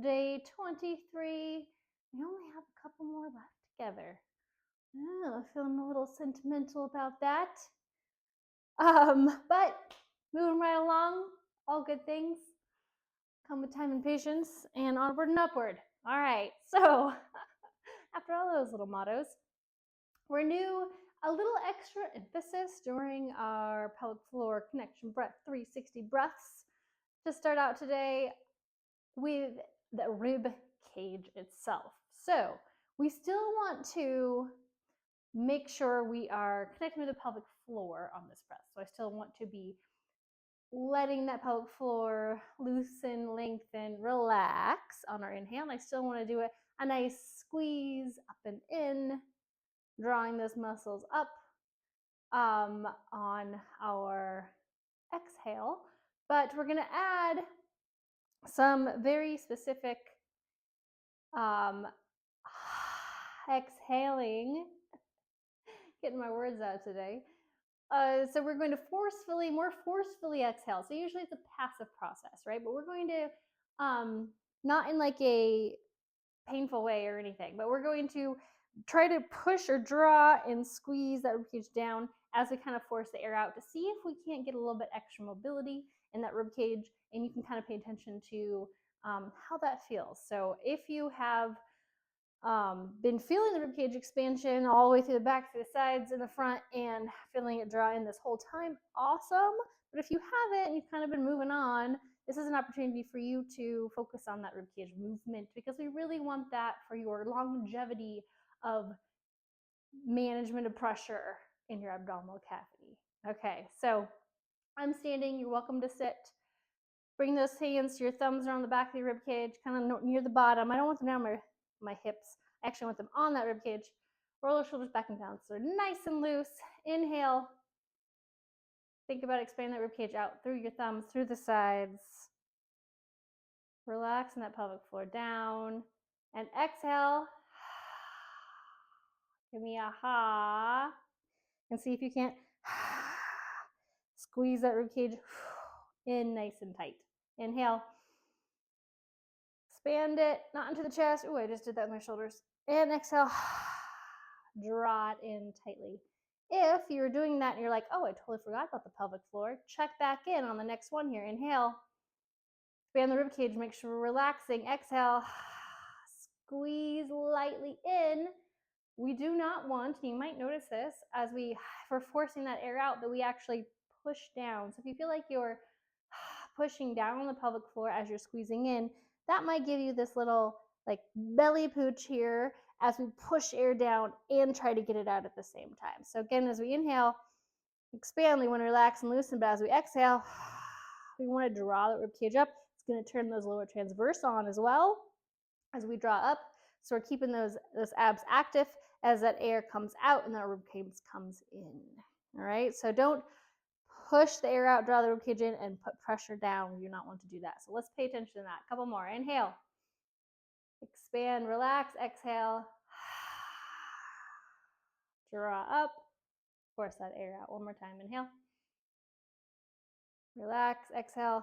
day 23. We only have a couple more left together. Oh, feeling a little sentimental about that. But moving right along, all good things come with time and patience, and onward and upward. All right, so after all those little mottos, we're new a little extra emphasis during our pelvic floor connection breath 360 breaths to start out today with the rib cage itself. So we still want to make sure we are connecting with the pelvic floor on this breath. So I still want to be letting that pelvic floor loosen, lengthen, relax on our inhale. And I still want to do a nice squeeze up and in, drawing those muscles up on our exhale. But we're going to add some very specific exhaling, getting my words out today. So we're going to more forcefully exhale. So usually it's a passive process, right? But we're going to, not in like a painful way or anything, but we're going to try to push or draw and squeeze that ribcage down as we kind of force the air out to see if we can't get a little bit extra mobility in that ribcage, and you can kind of pay attention to how that feels. So if you have been feeling the ribcage expansion all the way through the back, through the sides, and the front, and feeling it draw in this whole time, awesome. But if you haven't and you've kind of been moving on, this is an opportunity for you to focus on that ribcage movement, because we really want that for your longevity of management of pressure in your abdominal cavity. Okay, so I'm standing. You're welcome to sit. Bring those hands to your thumbs around the back of your ribcage, kind of near the bottom. I don't want them down my hips. I actually want them on that ribcage. Roll your shoulders back and down so they're nice and loose. Inhale. Think about expanding that ribcage out through your thumbs, through the sides. Relaxing that pelvic floor down. And exhale. Give me a ha. And see if you can't squeeze that ribcage in nice and tight. Inhale. Expand it, not into the chest. Oh, I just did that with my shoulders. And exhale. Draw it in tightly. If you're doing that and you're like, oh, I totally forgot about the pelvic floor, check back in on the next one here. Inhale. Expand the ribcage. Make sure we're relaxing. Exhale. Squeeze lightly in. We do not want, you might notice this, as we're forcing that air out, that we actually push down. So if you feel like you're pushing down on the pelvic floor as you're squeezing in, that might give you this little like belly pooch here as we push air down and try to get it out at the same time. So again, as we inhale, expand, we want to relax and loosen, but as we exhale, we want to draw the ribcage up. It's going to turn those lower transverse on as well as we draw up. So we're keeping those abs active as that air comes out and that ribcage comes in. All right, so don't push the air out, draw the ribcage in, and put pressure down. You do not want to do that. So let's pay attention to that. A couple more. Inhale. Expand, relax, exhale. Draw up. Force that air out. One more time. Inhale. Relax, exhale.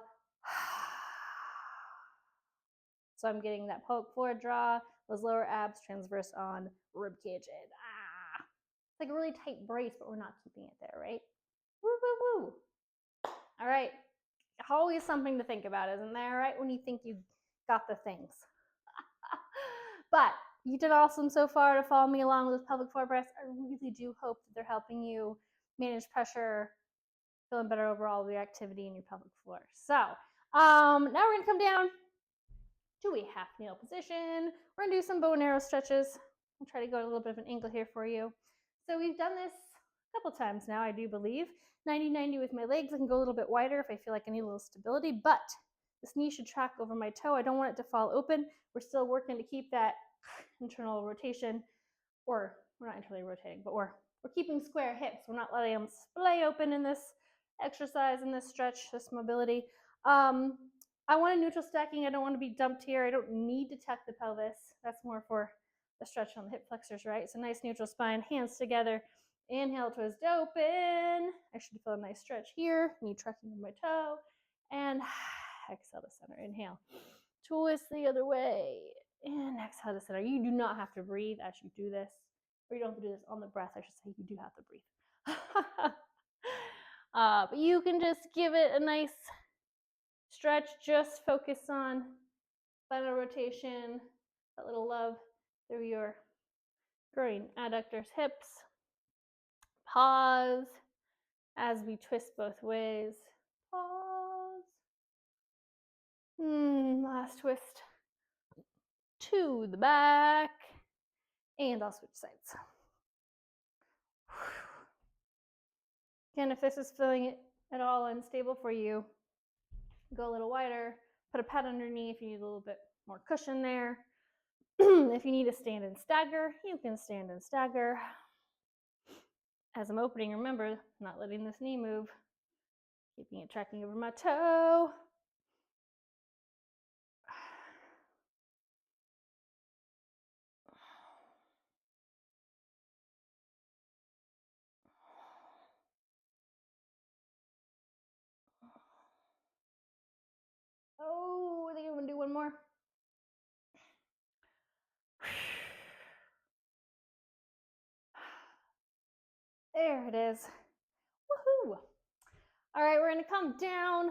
So I'm getting that pelvic floor draw, those lower abs transverse on ribcage. And it's like a really tight brace, but we're not keeping it there, right? Woo, woo, woo. All right. Always something to think about, isn't there, right? When you think you got the things. But you did awesome so far to follow me along with pelvic floor breaths. I really do hope that they're helping you manage pressure, feeling better overall with your activity in your pelvic floor. So now we're going to come down to a half kneel position. We're going to do some bow and arrow stretches. I'll try to go a little bit of an angle here for you. So we've done this a couple times now, I do believe. 90-90 with my legs. I can go a little bit wider if I feel like I need a little stability, but this knee should track over my toe. I don't want it to fall open. We're still working to keep that internal rotation, or we're not internally rotating, but we're keeping square hips. We're not letting them splay open in this exercise, in this stretch, this mobility. I want a neutral stacking. I don't want to be dumped here. I don't need to tuck the pelvis. That's more for the stretch on the hip flexors, right? So nice neutral spine, hands together. Inhale, twist open. I should feel a nice stretch here. Knee tracking with my toe. And exhale to center. Inhale. twist the other way, and exhale to center. You do not have to breathe as you do this, or you don't have to do this on the breath, I should say. You do have to breathe. But you can just give it a nice stretch. Just focus on spinal rotation, that little love through your growing adductors, hips. Pause as we twist both ways. Pause. Last twist to the back, and I'll switch sides. Again, if this is feeling it at all unstable for you, go a little wider, put a pad underneath if you need a little bit more cushion there. If you need to stand and stagger, you can stand and stagger. As I'm opening, remember, not letting this knee move, keeping it tracking over my toe. Oh, I think I'm gonna do one more. There it is. Woohoo! All right, we're gonna come down.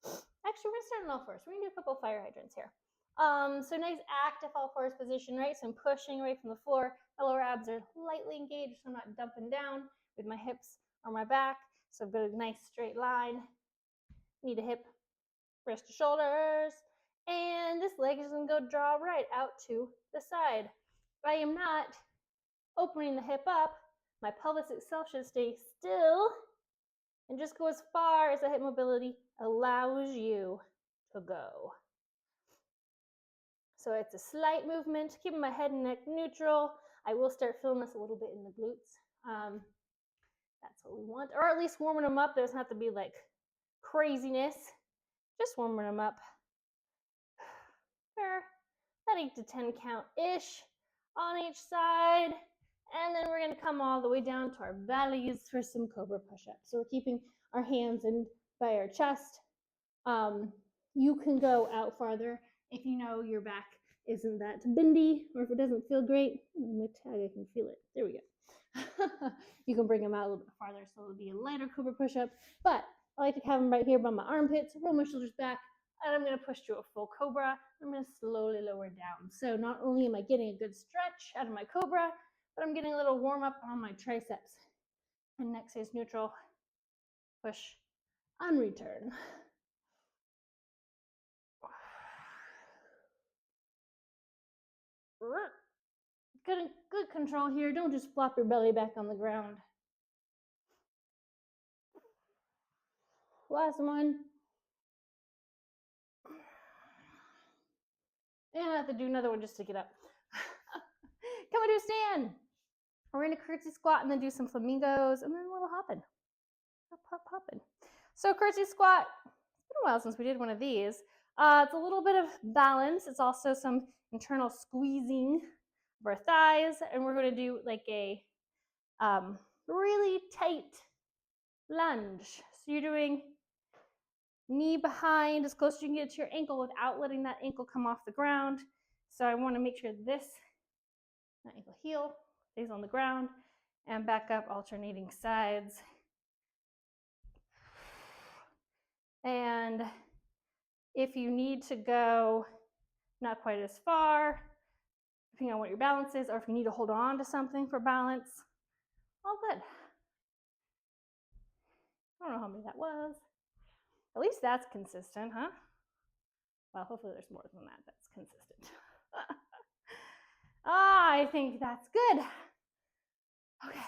Actually, we're gonna start on all fours. We're gonna do a couple fire hydrants here. So nice active all fours position, right? So I'm pushing away from the floor. My lower abs are lightly engaged, so I'm not dumping down with my hips or my back. So I've got a nice straight line. Knee to hip, wrist to shoulders. And this leg is gonna go draw right out to the side. I am not opening the hip up. My pelvis itself should stay still and just go as far as the hip mobility allows you to go. So it's a slight movement, keeping my head and neck neutral. I will start feeling this a little bit in the glutes. That's what we want, or at least warming them up. It doesn't have to be like craziness, just warming them up. For that 8 to 10 count-ish on each side. And then we're gonna come all the way down to our bellies for some cobra push-ups. So we're keeping our hands in by our chest. You can go out farther if you know your back isn't that bendy, or if it doesn't feel great. My tag, I can feel it. There we go. You can bring them out a little bit farther, so it'll be a lighter cobra push-up. But I like to have them right here by my armpits, roll my shoulders back, and I'm going to push to a full cobra. I'm going to slowly lower down. So not only am I getting a good stretch out of my cobra, but I'm getting a little warm up on my triceps. And neck stays neutral. Push on return. Good control here. Don't just flop your belly back on the ground. Last one. And I have to do another one just to get up. Come and do a stand. We're going to curtsy squat and then do some flamingos and then a little hopping. Hopping. So curtsy squat. It's been a while since we did one of these. It's a little bit of balance. It's also some internal squeezing of our thighs, and we're going to do like a really tight lunge. So you're doing knee behind as close as you can get to your ankle without letting that ankle come off the ground. So I want to make sure this ankle heel stays on the ground, and back up, alternating sides. And if you need to go not quite as far, depending on what your balance is, or if you need to hold on to something for balance, all good. I don't know how many that was. At least that's consistent, huh? Well, hopefully there's more than that that's consistent. I think that's good. Okay,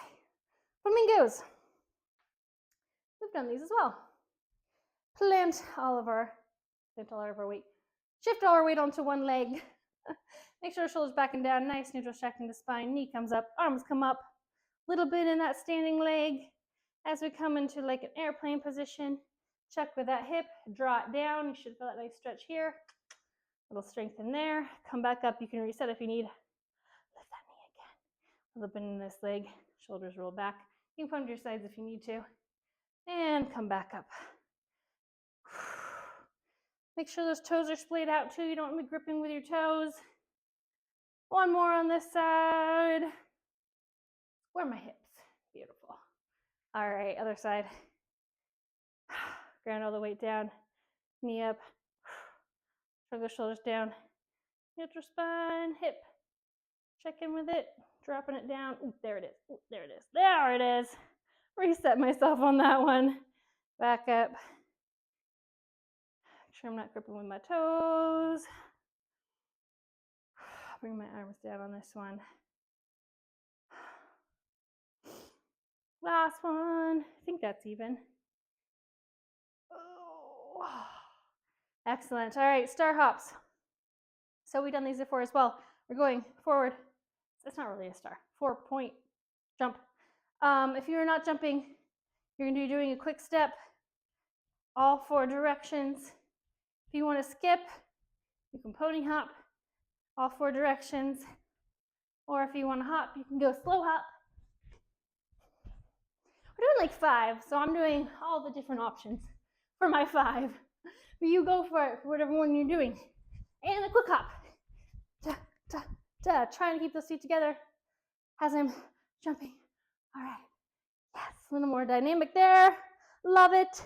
flamingos. We've done these as well. Plant all of our weight. Shift all our weight onto one leg. Make sure our shoulders back and down, nice neutral stretching the spine. Knee comes up, arms come up. Little bit in that standing leg. As we come into like an airplane position, check with that hip, draw it down. You should feel that nice stretch here. A little strength in there. Come back up. You can reset if you need. Lift that knee again. A little bit in this leg. Shoulders roll back. You can come to your sides if you need to. And come back up. Make sure those toes are splayed out too. You don't want to be gripping with your toes. One more on this side. Square my hips. Beautiful. All right, other side. Ground all the weight down. Knee up. Shrug the shoulders down. Neutral spine, hip. Check in with it. Dropping it down. Ooh, there it is. Ooh, there it is. There it is. Reset myself on that one. Back up. Make sure I'm not gripping with my toes. Bring my arms down on this one. Last one. I think that's even. Oh. Excellent. All right, star hops. So we've done these before as well. We're going forward. It's not really a star. 4-point jump. If you're not jumping, you're going to be doing a quick step, all 4 directions. If you want to skip, you can pony hop, all 4 directions. Or if you want to hop, you can go slow hop. We're doing like 5, so I'm doing all the different options for my 5. But you go for it, for whatever one you're doing. And a quick hop. Da, da, da. Trying to keep those feet together as I'm jumping. All right. Yes, a little more dynamic there. Love it.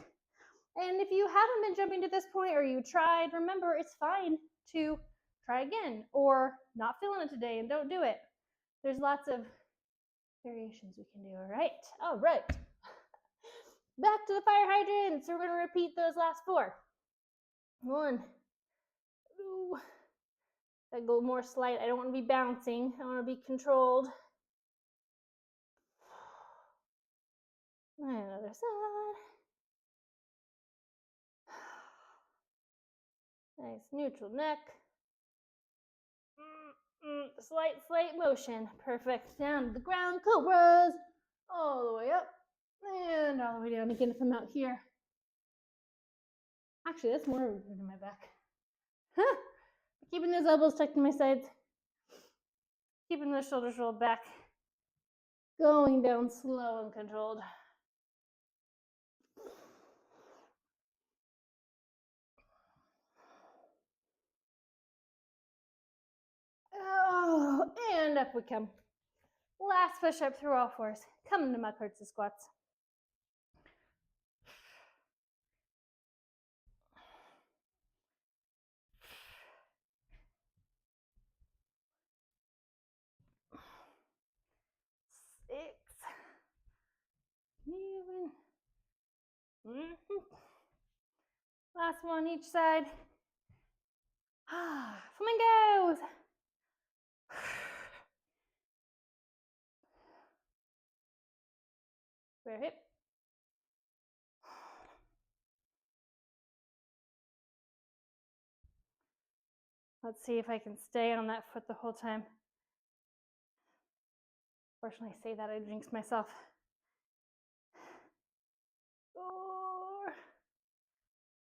And if you haven't been jumping to this point or you tried, remember it's fine to try again or not feeling it today and don't do it. There's lots of variations we can do, all right? All right. Back to the fire hydrants. We're going to repeat those last 4. 1, 2. I go more slight. I don't want to be bouncing. I want to be controlled. And another side. Nice neutral neck. Slight motion. Perfect. Down to the ground. Cobras. All the way up. And all the way down again if I'm out here. Actually, that's more in my back. Huh. Keeping those elbows tucked in my sides. Keeping those shoulders rolled back. Going down slow and controlled. Oh, and up we come. Last push up through all 4s. Come into my curtsy squats. Even. Last one each side. Flamingos. Square hip. Let's see if I can stay on that foot the whole time. Fortunately, I say that, I jinx myself. 4.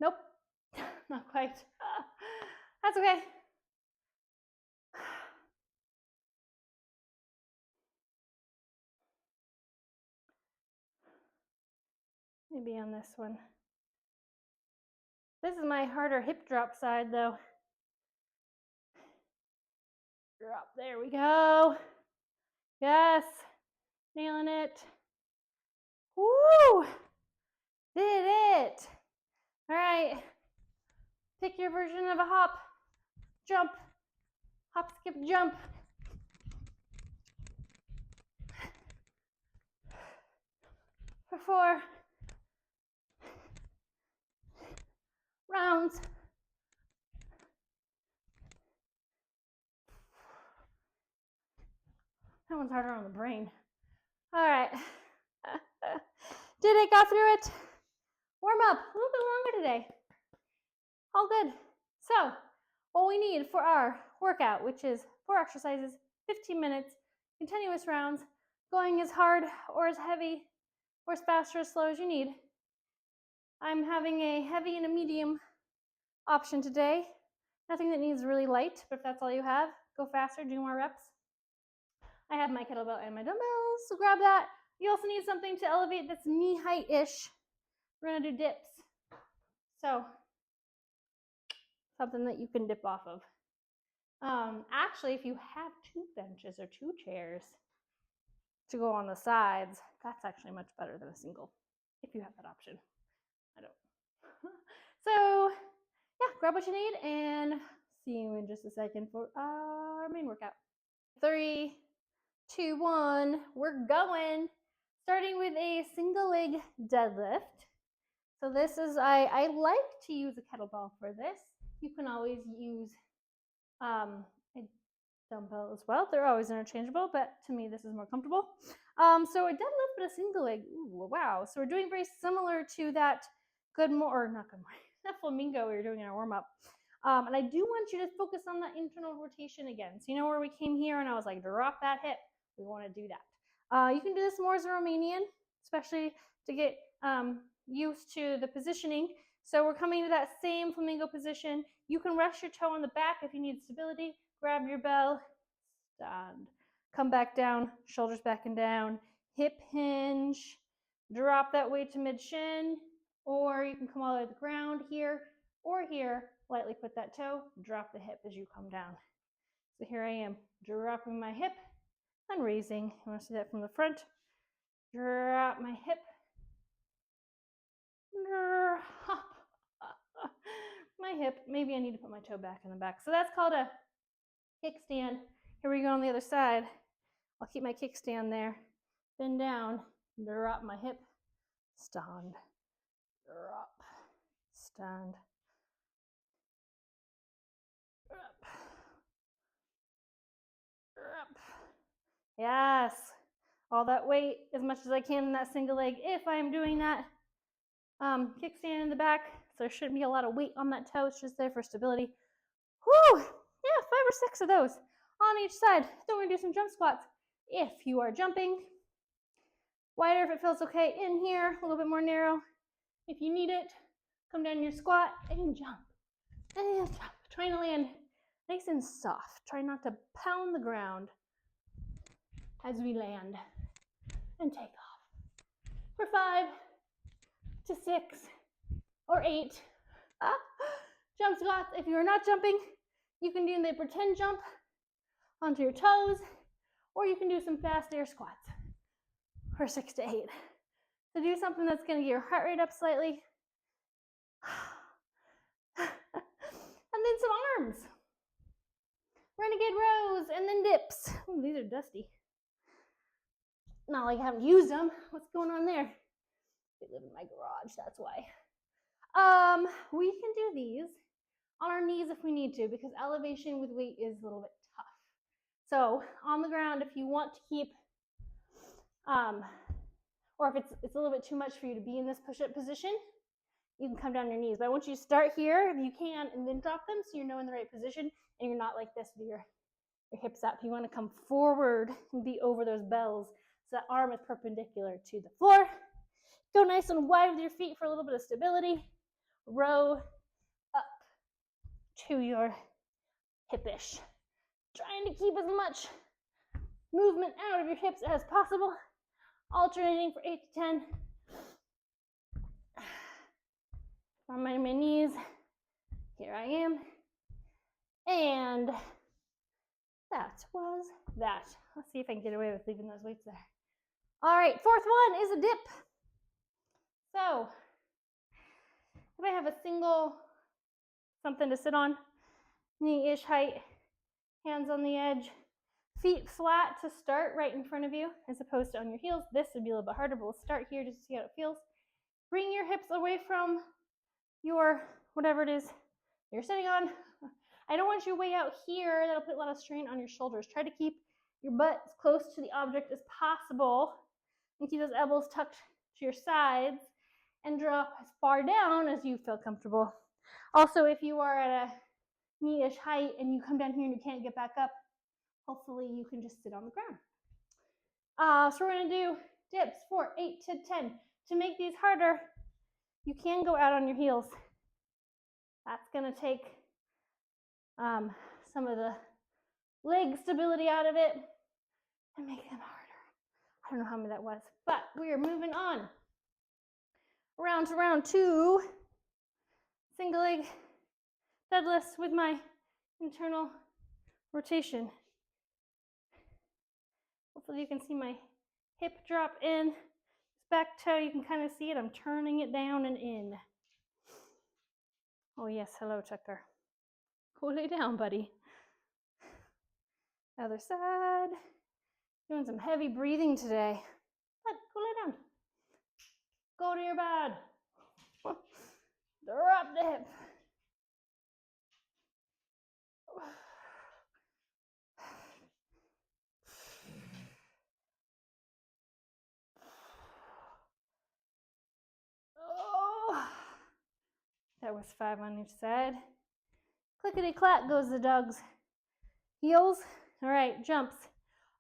Nope, not quite. That's okay. Maybe on this one. This is my harder hip drop side though. Drop, there we go. Yes, nailing it. Woo, did it. All right, pick your version of a hop, jump, hop, skip, jump. For 4 rounds. That one's harder on the brain. All right. Did it, got through it? Warm up, a little bit longer today. All good. So, what we need for our workout, which is 4 exercises, 15 minutes, continuous rounds, going as hard or as heavy or as fast or as slow as you need. I'm having a heavy and a medium option today. Nothing that needs really light, but if that's all you have, go faster, do more reps. I have my kettlebell and my dumbbells, so grab that. You also need something to elevate that's knee height-ish. We're gonna do dips. So, something that you can dip off of. Actually, if you have 2 benches or 2 chairs to go on the sides, that's actually much better than a single, if you have that option. I don't. So yeah, grab what you need and see you in just a second for our main workout. 3, 2, 1, we're going. Starting with a single leg deadlift. So this is, I like to use a kettlebell for this. You can always use a dumbbell as well. They're always interchangeable, but to me this is more comfortable. So a deadlift but a single leg. Ooh, wow. So we're doing very similar to that that flamingo we were doing in our warm-up. And I do want you to focus on that internal rotation again. So you know where we came here and I was like, drop that hip. We want to do that. You can do this more as a Romanian, especially to get used to the positioning. So we're coming to that same flamingo position. You can rest your toe on the back if you need stability. Grab your bell, stand, come back down, shoulders back and down, hip hinge, drop that weight to mid-shin, or you can come all the way to the ground here or here, lightly put that toe, drop the hip as you come down. So here I am, dropping my hip and raising. You want to see that from the front? Drop my hip, drop my hip. Maybe I need to put my toe back in the back. So that's called a kickstand. Here we go on the other side. I'll keep my kickstand there. Bend down, drop my hip, stand, drop, stand, drop, drop. Yes, all that weight as much as I can in that single leg if I'm doing that kickstand in the back. So there shouldn't be a lot of weight on that toe. It's just there for stability. Whew, yeah, 5 or 6 of those on each side. Then we're gonna do some jump squats. If you are jumping, wider if it feels okay in here, a little bit more narrow. If you need it, come down your squat and jump. And jump. Trying to land nice and soft. Try not to pound the ground as we land and take off. For 5 to 6 or 8 jump squats. If you're not jumping, you can do the pretend jump onto your toes, or you can do some fast air squats for 6 to 8. So do something that's going to get your heart rate up slightly. And then some arms. Renegade rows and then dips. Ooh, these are dusty. Not like I haven't used them. What's going on there? They live in my garage, that's why. We can do these on our knees if we need to, because elevation with weight is a little bit tough. So on the ground, if you want to keep, or if it's a little bit too much for you to be in this push-up position, you can come down on your knees. But I want you to start here if you can, and then drop them so you know in the right position, and you're not like this with your hips up. You want to come forward and be over those bells so that arm is perpendicular to the floor. Go nice and wide with your feet for a little bit of stability. Row up to your hip-ish. Trying to keep as much movement out of your hips as possible. Alternating for 8 to 10. On my knees. Here I am. And that was that. Let's see if I can get away with leaving those weights there. All right, 4th one is a dip. So if I have a single something to sit on, knee-ish height, hands on the edge, feet flat to start right in front of you as opposed to on your heels. This would be a little bit harder, but we'll start here just to see how it feels. Bring your hips away from your whatever it is you're sitting on. I don't want you way out here. That'll put a lot of strain on your shoulders. Try to keep your butt as close to the object as possible and keep those elbows tucked to your sides and drop as far down as you feel comfortable. Also, if you are at a knee-ish height and you come down here and you can't get back up, hopefully you can just sit on the ground. So we're going to do dips for 8 to 10. To make these harder, you can go out on your heels. That's going to take some of the leg stability out of it and make them harder. I don't know how many that was, but we are moving on. Round to round 2. Single leg deadlifts with my internal rotation. Hopefully you can see my hip drop in. Back toe, you can kind of see it. I'm turning it down and in. Oh yes, hello Tucker. Go lay down, buddy. Other side. Doing some heavy breathing today. But go lay down. Go to your bed. Drop the hip. Oh, that was 5 on each side. Clickety clack goes the dog's heels. All right, jumps.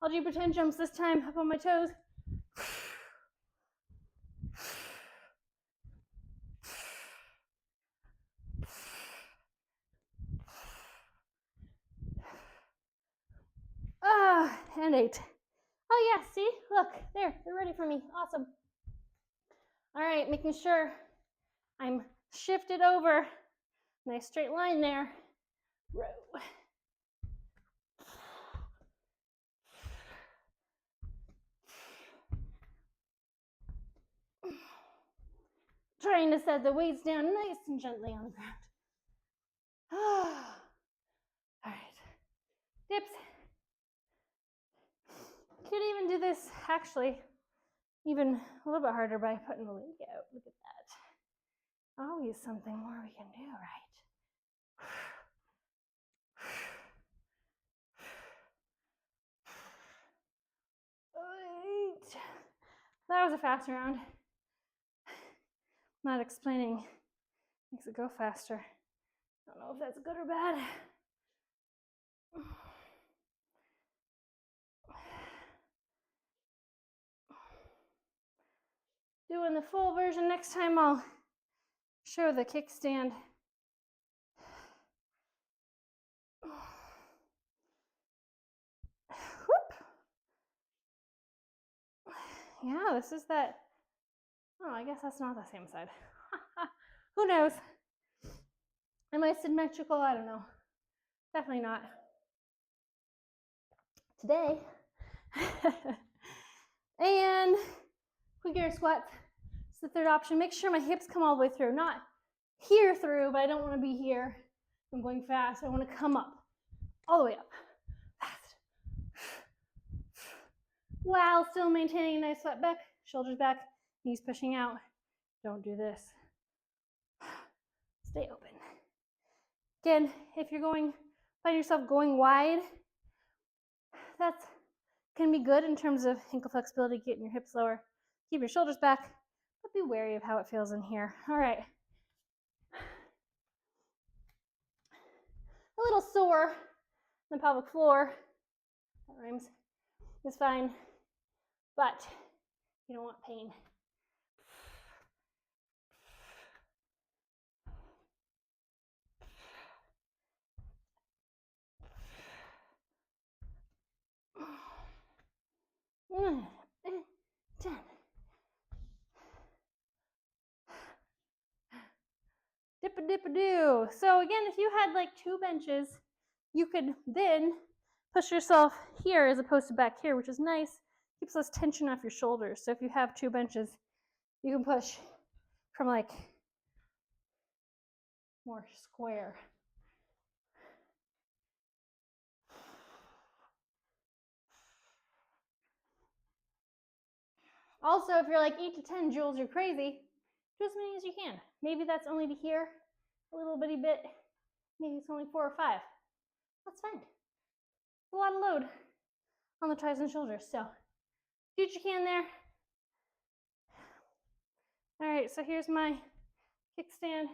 I'll do pretend jumps this time, up on my toes. And 8. Oh yeah, see? Look, there, they're ready for me. Awesome. All right, making sure I'm shifted over. Nice straight line there. Row. Trying to set the weights down nice and gently on the ground. All right, dips. Could even do this actually even a little bit harder by putting the leg out. Look at that. Always something more we can do, right? Right. That was a fast round. Not explaining makes it go faster. I don't know if that's good or bad. Doing the full version next time, I'll show the kickstand. Whoop. Yeah, this is that. Oh, I guess that's not the same side. Who knows? Am I symmetrical? I don't know. Definitely not. Today. And quick air squats. It's the third option. Make sure my hips come all the way through. Not here through, but I don't want to be here. I'm going fast. I want to come up. All the way up. Fast. While still maintaining a nice flat back. Shoulders back. Knees pushing out. Don't do this. Stay open. Again, if you're find yourself going wide, that can be good in terms of ankle flexibility, getting your hips lower. Keep your shoulders back, but be wary of how it feels in here. All right. A little sore on the pelvic floor. That rhymes. It's fine, but you don't want pain. One, 10. Dip-a-dip-a-doo. So again, if you had like 2 benches, you could then push yourself here as opposed to back here, which is nice. Keeps less tension off your shoulders. So if you have 2 benches, you can push from like more square. Also, if you're like 8 to 10 joules, you're crazy. Do as many as you can. Maybe that's only to here, a little bitty bit. Maybe it's only 4 or 5. That's fine. It's a lot of load on the thighs and shoulders. So do what you can there. All right, so here's my kickstand.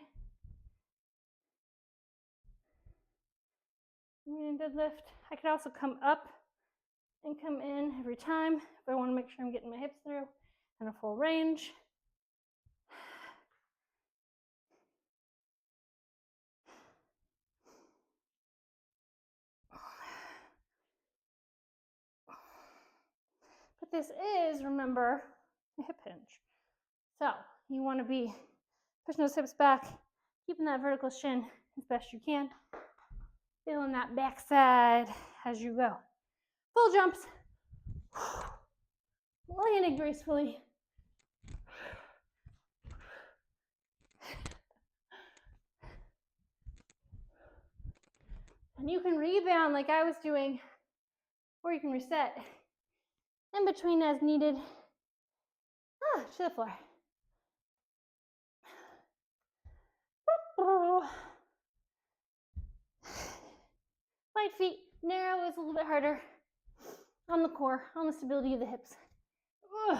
I'm going to deadlift. I could also come up and come in every time if I want to make sure I'm getting my hips through and a full range. But this is, remember, a hip hinge. So you want to be pushing those hips back, keeping that vertical shin as best you can. Feeling that backside as you go. Full jumps. Landing gracefully. And you can rebound like I was doing, or you can reset in between as needed. To the floor. Wide feet, narrow is a little bit harder on the core, on the stability of the hips. Woo!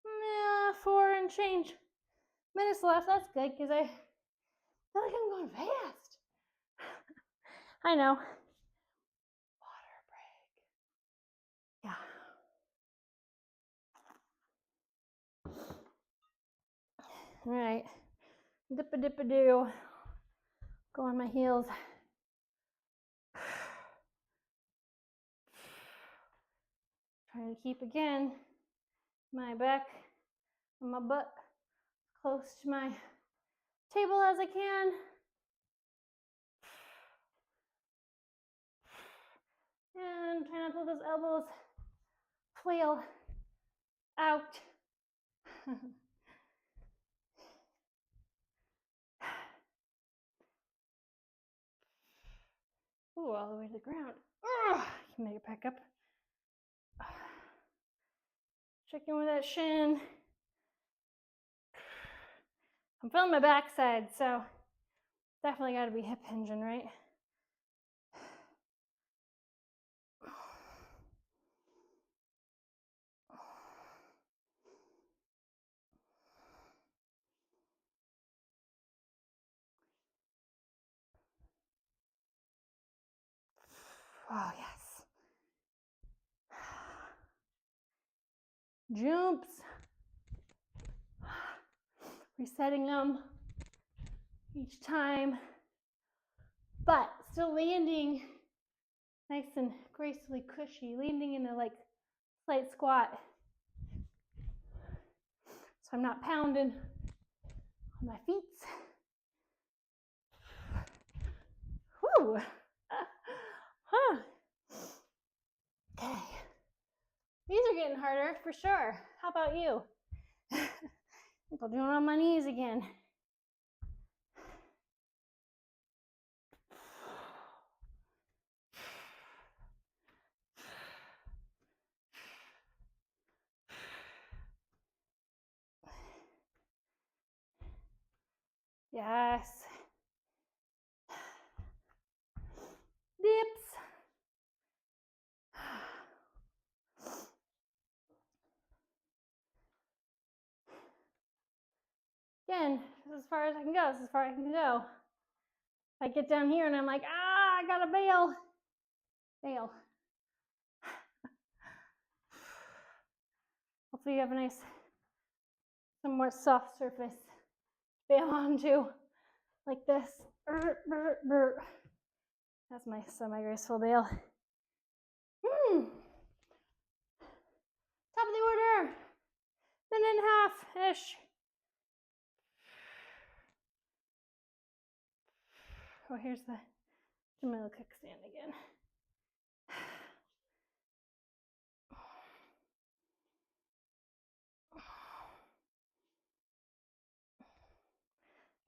Man, 4 and change minutes left. That's good because I feel like I'm going fast. I know. Water break. Yeah. All right. Dip-a-dip-a-doo. Go on my heels. Trying to keep, again, my back and my butt close to my table as I can. And try not to let those elbows flail out. Ooh, all the way to the ground. You can make it back up. Check in with that shin. I'm feeling my backside, so definitely got to be hip hinging, right? Oh, yes. Jumps. Resetting them each time, but still landing nice and gracefully cushy, landing in a like slight squat. So I'm not pounding on my feet. Woo! Okay. These are getting harder for sure. How about you? I'm doing it on my knees again. Yes. Dips. Again, this is as far as I can go. This is as far as I can go. If I get down here and I'm like, I gotta bail. Bail. Hopefully you have a nice, somewhat soft surface to bail onto, like this. That's my semi-graceful bail. Top of the order. Minute and a half-ish. Oh, here's the Jamila kickstand again.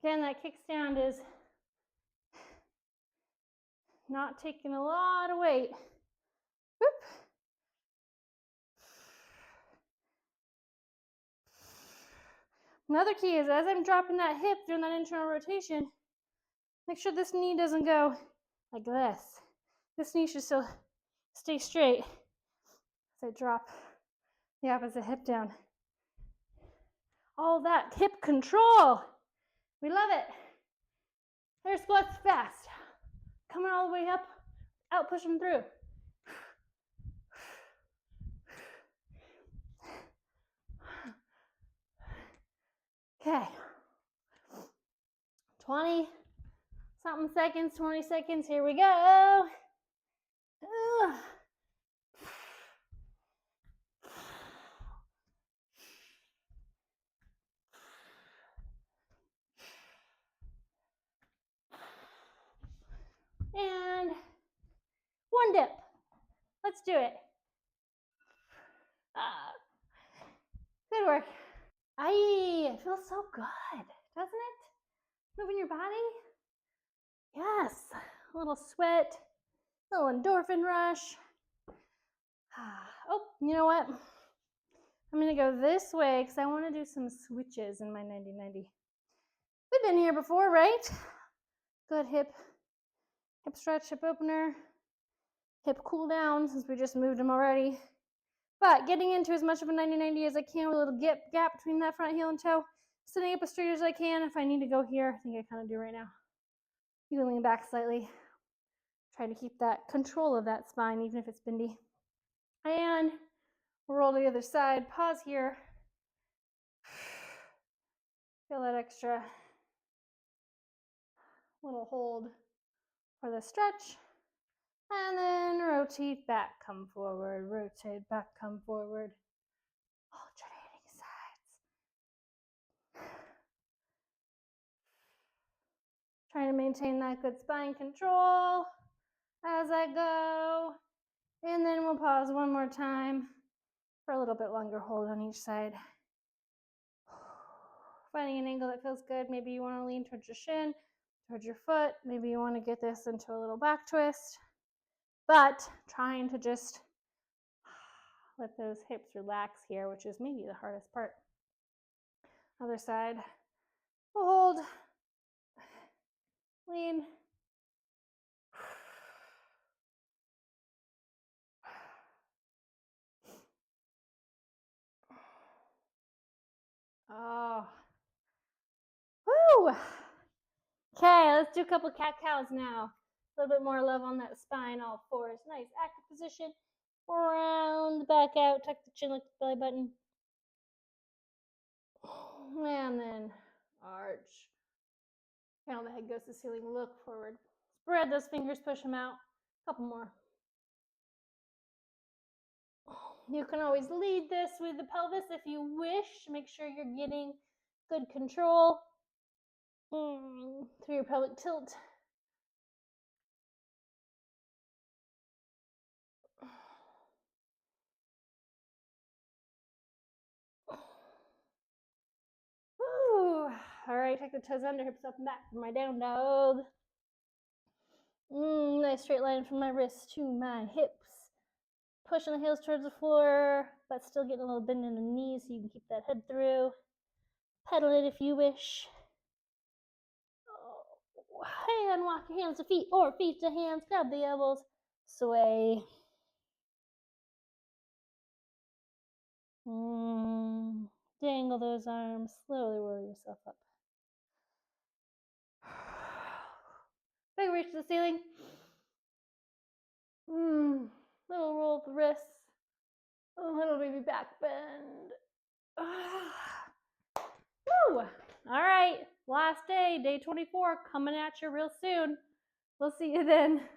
Again, that kickstand is not taking a lot of weight. Whoop. Another key is as I'm dropping that hip, doing that internal rotation, make sure this knee doesn't go like this. This knee should still stay straight as I drop the opposite hip down. All that hip control. We love it. Air squats fast. Coming all the way up, out pushing through. 20 something seconds, 20 seconds. Here we go. And one dip. Let's do it. Good work. It feels so good, doesn't it? Moving your body. Yes. A little sweat, a little endorphin rush. Oh, you know what? I'm going to go this way because I want to do some switches in my 90-90. We've been here before, right? Good hip stretch, hip opener, hip cool down since we just moved them already. But getting into as much of a 90-90 as I can with a little gap between that front heel and toe. Sitting up as straight as I can. If I need to go here, I think I kind of do right now. You can lean back slightly. Try to keep that control of that spine, even if it's bendy. And roll to the other side. Pause here. Feel that extra little hold for the stretch. And then rotate back, come forward. Rotate back, come forward. Alternating sides. Trying to maintain that good spine control as I go. And then we'll pause one more time for a little bit longer hold on each side. Finding an angle that feels good. Maybe you want to lean towards your shin, towards your foot. Maybe you want to get this into a little back twist. But trying to just let those hips relax here, which is maybe the hardest part. Other side. We'll hold. Lean. Oh. Woo! Okay, let's do a couple cat-cows now. A little bit more love on that spine, all fours. Nice, active position. Round the back out, tuck the chin, lift the belly button. And then arch. Now the head goes to the ceiling, look forward. Spread those fingers, push them out. A couple more. You can always lead this with the pelvis if you wish. Make sure you're getting good control through your pelvic tilt. Woo. All right, take the toes under, hips up and back for my down dog. Nice straight line from my wrists to my hips. Pushing the heels towards the floor, but still getting a little bend in the knees so you can keep that head through. Pedal it if you wish. And walk your hands to feet or feet to hands. Grab the elbows. Sway. Dangle those arms. Slowly roll yourself up. Big reach to the ceiling. Little roll of the wrists. A little baby back bend. Woo! All right, last day, day 24, coming at you real soon. We'll see you then.